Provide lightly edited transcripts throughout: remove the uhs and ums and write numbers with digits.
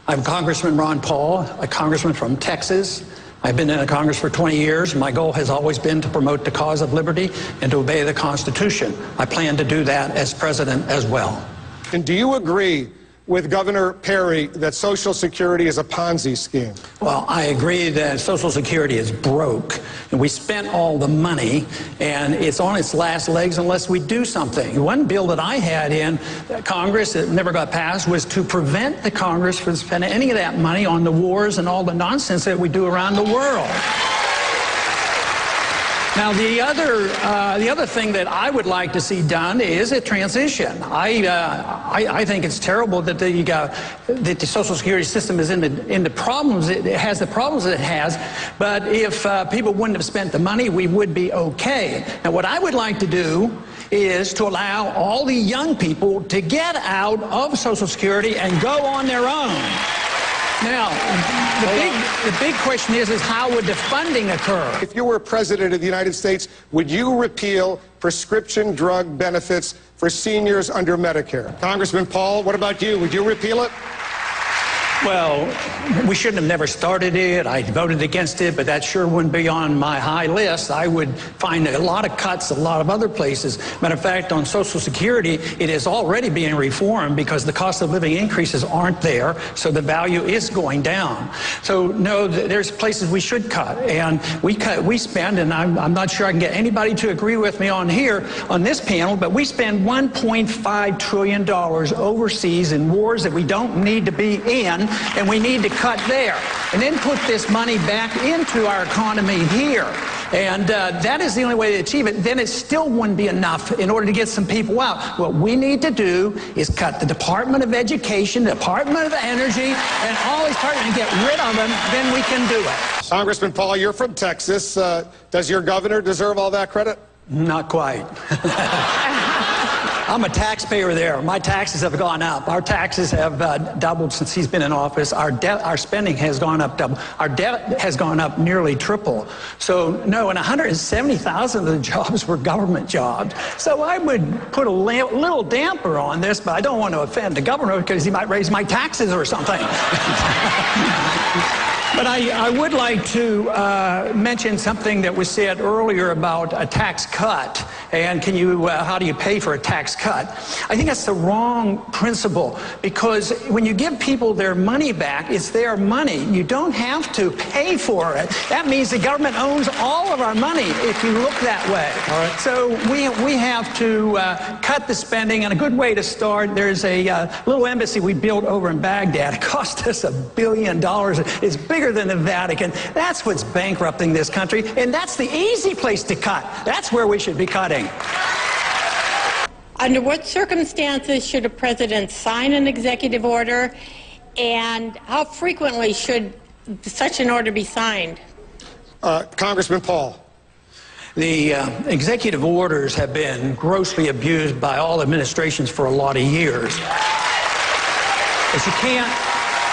I'm Congressman Ron Paul, a congressman from Texas. I've been in Congress for 20 years. My goal has always been to promote the cause of liberty and to obey the Constitution. I plan to do that as president as well. And do you agree with Governor Perry that Social Security is a Ponzi scheme? Well, I agree that Social Security is broke, and we spent all the money, and it's on its last legs unless we do something. One bill that I had in Congress that never got passed was to prevent the Congress from spending any of that money on the wars and all the nonsense that we do around the world. Now, the other thing that I would like to see done is a transition. I think it's terrible that the Social Security system is in the problems. It has the problems that it has. But if people wouldn't have spent the money, we would be okay. Now, what I would like to do is to allow all the young people to get out of Social Security and go on their own. Now, the big question is how would the funding occur? If you were president of the United States, would you repeal prescription drug benefits for seniors under Medicare? Congressman Paul, what about you? Would you repeal it? Well, we shouldn't have never started it. I voted against it, but that sure wouldn't be on my high list. I would find a lot of cuts, a lot of other places. Matter of fact, on Social Security, it is already being reformed because the cost of living increases aren't there, so the value is going down. So, no, there's places we should cut, and we spend, and I'm not sure I can get anybody to agree with me on here, on this panel, but we spend $1.5 trillion overseas in wars that we don't need to be in, and we need to cut there and then put this money back into our economy here. And that is the only way to achieve it. Then it still wouldn't be enough in order to get some people out. What we need to do is cut the Department of Education, the Department of Energy, and all these departments and get rid of them. Then we can do it. Congressman Paul, you're from Texas. Does your governor deserve all that credit? Not quite. I'm a taxpayer there. My taxes have gone up. Our taxes have doubled since he's been in office. Our spending has gone up double. Our debt has gone up nearly triple. So, no, and 170,000 of the jobs were government jobs. So I would put a little damper on this, but I don't want to offend the governor because he might raise my taxes or something. But I would like to mention something that was said earlier about a tax cut. And how do you pay for a tax cut? I think that's the wrong principle, because when you give people their money back, it's their money. You don't have to pay for it. That means the government owns all of our money if you look that way. All right. So we have to cut the spending, and a good way to start, there's a little embassy we built over in Baghdad. It cost us $1 billion. It's bigger than the Vatican. That's what's bankrupting this country, and that's the easy place to cut. That's where we should be cutting. Under what circumstances should a president sign an executive order, and how frequently should such an order be signed? Congressman Paul. The executive orders have been grossly abused by all administrations for a lot of years. But you can't.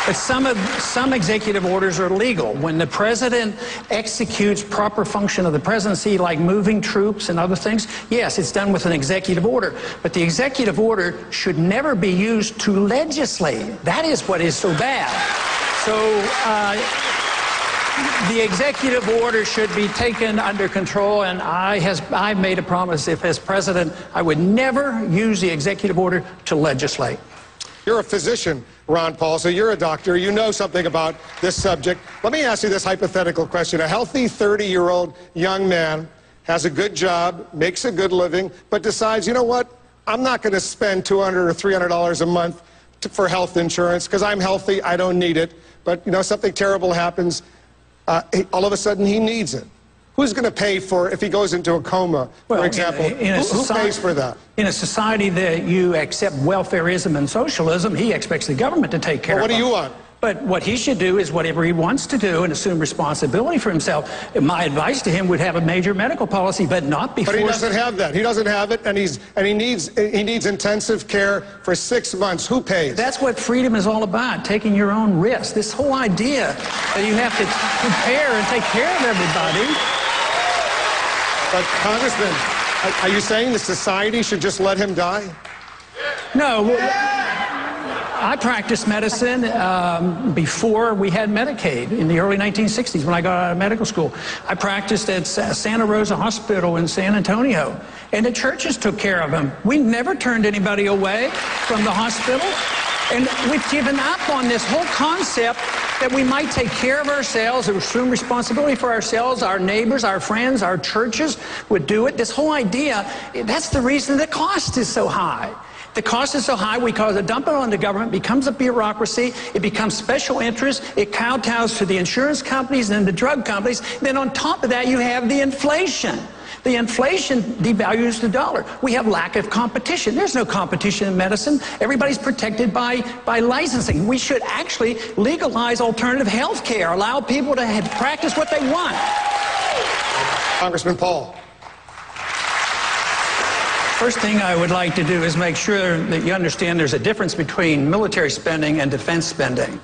But some executive orders are legal. When the president executes proper function of the presidency, like moving troops and other things, yes, it's done with an executive order. But the executive order should never be used to legislate. That is what is so bad. So the executive order should be taken under control, and I've made a promise, if as president, I would never use the executive order to legislate. You're a physician, Ron Paul, so you're a doctor. You know something about this subject. Let me ask you this hypothetical question. A healthy 30-year-old young man has a good job, makes a good living, but decides, you know what, I'm not going to spend $200 or $300 a month for health insurance because I'm healthy, I don't need it. But, you know, something terrible happens, all of a sudden he needs it. Who's going to pay for if he goes into a coma, for example? Who pays for that? In a society that you accept welfareism and socialism, he expects the government to take care of it. What do you want? But what he should do is whatever he wants to do and assume responsibility for himself. My advice to him would have a major medical policy, but not before. But he doesn't have that. He doesn't have it, and he needs intensive care for 6 months. Who pays? That's what freedom is all about, taking your own risk. This whole idea that you have to prepare and take care of everybody. But, Congressman, are you saying the society should just let him die? No. I practiced medicine before we had Medicaid in the early 1960s when I got out of medical school. I practiced at Santa Rosa Hospital in San Antonio, and the churches took care of them. We never turned anybody away from the hospital. And we've given up on this whole concept that we might take care of ourselves, assume responsibility for ourselves, our neighbors, our friends, our churches would do it. This whole idea, that's the reason the cost is so high. The cost is so high because it dump it on the government, becomes a bureaucracy, it becomes special interest, it kowtows to the insurance companies and the drug companies. Then on top of that, you have the inflation. The inflation devalues the dollar. We have lack of competition. There's no competition in medicine. Everybody's protected by licensing. We should actually legalize alternative health care, allow people to practice what they want. Congressman Paul. First thing I would like to do is make sure that you understand there's a difference between military spending and defense spending.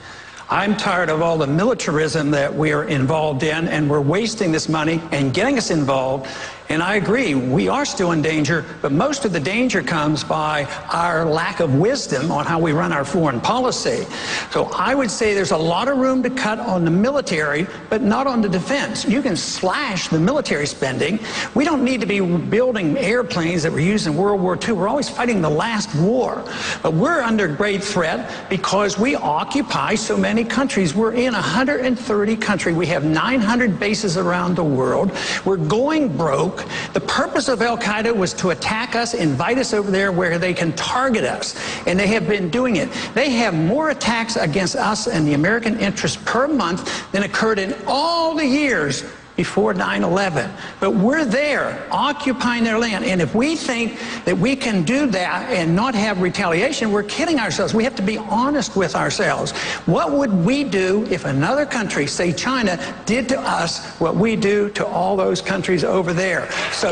I'm tired of all the militarism that we're involved in, and we're wasting this money and getting us involved. And I agree, we are still in danger, but most of the danger comes by our lack of wisdom on how we run our foreign policy. So I would say there's a lot of room to cut on the military, but not on the defense. You can slash the military spending. We don't need to be building airplanes that were used in World War II. We're always fighting the last war. But we're under great threat because we occupy so many countries. We're in 130 countries. We have 900 bases around the world. We're going broke. The purpose of Al-Qaeda was to attack us, invite us over there where they can target us, and they have been doing it. They have more attacks against us and the American interest per month than occurred in all the years before 9/11. But we're there, occupying their land, and if we think that we can do that and not have retaliation, we're kidding ourselves. We have to be honest with ourselves. What would we do if another country, say China, did to us what we do to all those countries over there? So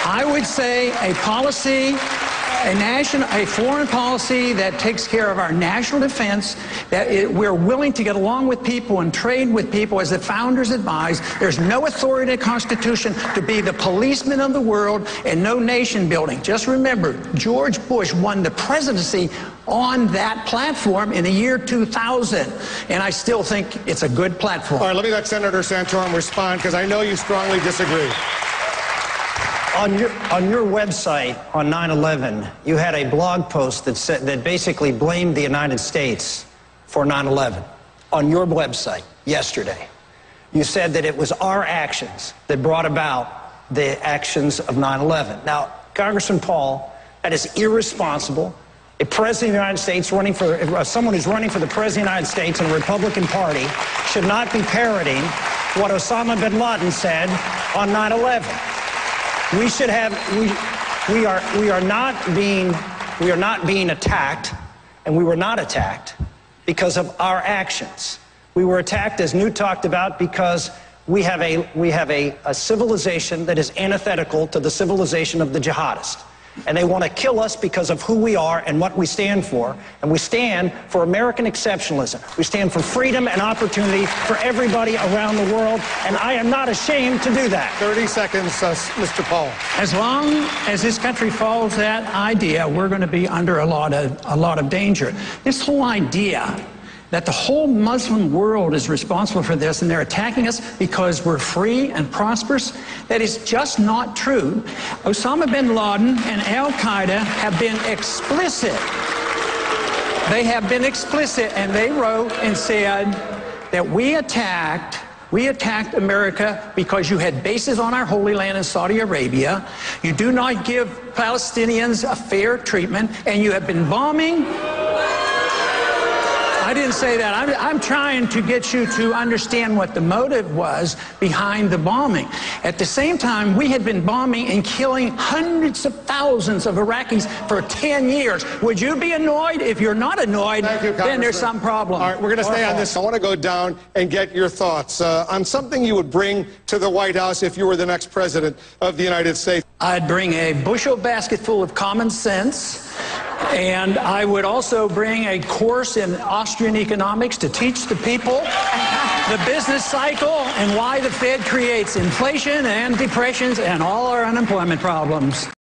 I would say a policy, a foreign policy that takes care of our national defense, that we're willing to get along with people and trade with people as the founders advised. There's no authority in the Constitution to be the policeman of the world and no nation building. Just remember, George Bush won the presidency on that platform in the year 2000, and I still think it's a good platform. All right, let me let Senator Santorum respond, because I know you strongly disagree. On your website on 9/11, you had a blog post that basically blamed the United States for 9/11. On your website yesterday, you said that it was our actions that brought about the actions of 9/11. Now, Congressman Paul, that is irresponsible. A president of the United States someone who's running for the president of the United States in the Republican Party should not be parroting what Osama bin Laden said on 9/11. We should have, we are not being attacked, and we were not attacked because of our actions. We were attacked, as Newt talked about, because we have a civilization that is antithetical to the civilization of the jihadists. And they want to kill us because of who we are and what we stand for. And we stand for American exceptionalism. We stand for freedom and opportunity for everybody around the world. And I am not ashamed to do that. 30 seconds, Mr. Paul. As long as this country follows that idea, we're going to be under a lot of danger. This whole idea that the whole Muslim world is responsible for this and they're attacking us because we're free and prosperous, that is just not true. Osama bin Laden and Al-Qaeda have been explicit. They have been explicit, and they wrote and said that we attacked America because you had bases on our Holy Land in Saudi Arabia. You do not give Palestinians a fair treatment, and you have been bombing. I didn't say that. I'm trying to get you to understand what the motive was behind the bombing. At the same time, we had been bombing and killing hundreds of thousands of Iraqis for 10 years. Would you be annoyed? If you're not annoyed, then there's some problem. All right, we're going to stay on this. I want to go down and get your thoughts on something you would bring to the White House if you were the next president of the United States. I'd bring a bushel basket full of common sense. And I would also bring a course in Austrian economics to teach the people the business cycle and why the Fed creates inflation and depressions and all our unemployment problems.